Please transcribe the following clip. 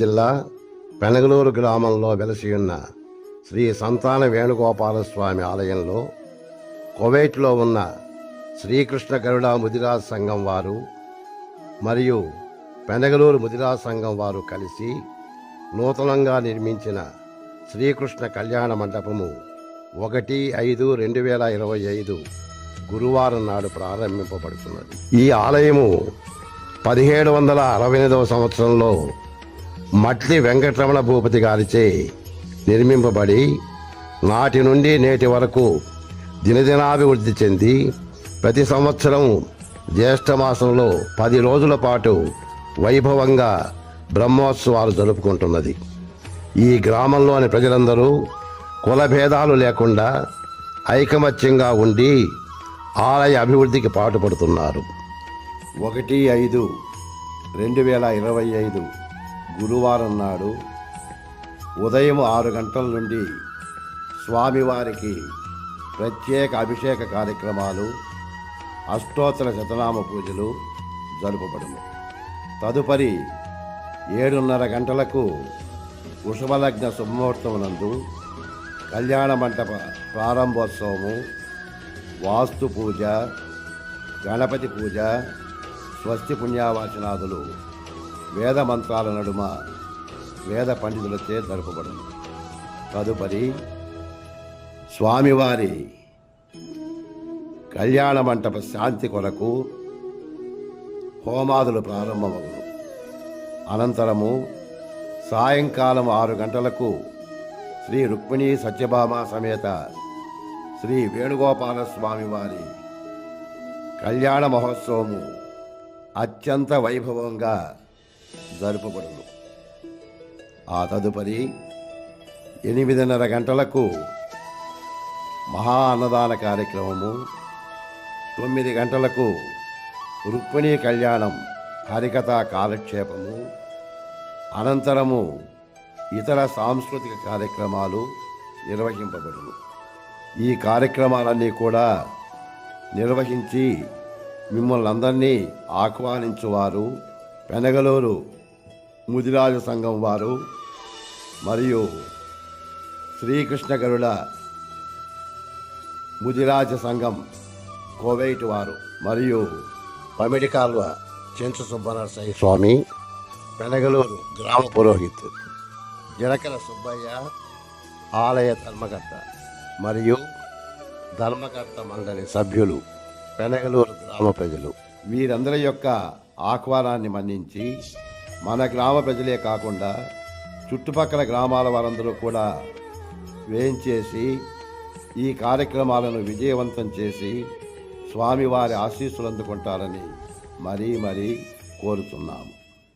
జిల్లా పెనగలూరు గ్రామంలో వెలసి ఉన్న శ్రీ సంతాన వేణుగోపాలస్వామి ఆలయంలో కువైట్లో ఉన్న శ్రీకృష్ణ గరుడ ముదిరాజ్ సంఘం వారు మరియు పెనగలూరు ముదిరాజ్ సంఘం వారు కలిసి నూతనంగా నిర్మించిన శ్రీకృష్ణ కళ్యాణ మండపము 1/5/2025 గురువారం నాడు ప్రారంభింపబడుతున్నది. ఈ ఆలయము 1768 సంవత్సరంలో మట్లి వెంకటరమణ భూపతి గారిచే నిర్మింపబడి నాటి నుండి నేటి వరకు దినదినాభివృద్ధి చెంది ప్రతి సంవత్సరం జ్యేష్ఠమాసంలో 10 రోజుల పాటు వైభవంగా బ్రహ్మోత్సవాలు జరుపుకుంటున్నది. ఈ గ్రామంలోని ప్రజలందరూ కులభేదాలు లేకుండా ఐకమత్యంగా ఉండి ఆలయ అభివృద్ధికి పాటుపడుతున్నారు. 1/5/2025 గురువారం నాడు ఉదయం 6 గంటల నుండి స్వామివారికి ప్రత్యేక అభిషేక కార్యక్రమాలు, అష్టోత్తర శతనామ పూజలు జరుపబడును. తదుపరి 7:30 గంటలకు వృషభలగ్న శుభముహూర్తమునందు కళ్యాణ మంటప ప్రారంభోత్సవము, వాస్తు పూజ, గణపతి పూజ, స్వస్తి పుణ్యావాచనాదులు వేద మంత్రాల నడుమ వేద పండితులచే జరుపబడును. తదుపరి స్వామివారి కళ్యాణ మంటప శాంతి కొరకు హోమాదులు ప్రారంభమగును. అనంతరము సాయంకాలం 6 గంటలకు శ్రీ రుక్మిణీ సత్యభామ సమేత శ్రీ వేణుగోపాల స్వామి వారి కళ్యాణ మహోత్సవము అత్యంత వైభవంగా జరుపబడును. ఆ తదుపరి 8:30 గంటలకు మహా అన్నదాన కార్యక్రమము, 9 గంటలకు రుక్మిణీ కళ్యాణం హరికథా కాలక్షేపము, అనంతరము ఇతర సాంస్కృతిక కార్యక్రమాలు నిర్వహింపబడును. ఈ కార్యక్రమాలన్నీ కూడా నిర్వహించి మిమ్మల్ని అందరినీ ఆహ్వానించువారు పెనగలూరు ముదిరాజ సంఘం వారు మరియు శ్రీకృష్ణ గరుడ ముదిరాజ సంఘం కువైట్ వారు మరియు పమిడికాల్వ చెంచు సుబ్బనరసయ్య స్వామి, పెనగలూరు గ్రామ పురోహితు జనకల సుబ్బయ్య ఆలయ ధర్మకర్త మరియు ధర్మకర్త మండలి సభ్యులు, పెనగలూరు గ్రామ ప్రజలు వీరందరి యొక్క ఆహ్వానాన్ని మన్నించి మన గ్రామ ప్రజలే కాకుండా చుట్టుపక్కల గ్రామాల వారందరూ కూడా వేయించేసి ఈ కార్యక్రమాలను విజయవంతం చేసి స్వామివారి ఆశీస్సులు అందుకుంటారని మరీ కోరుతున్నాము.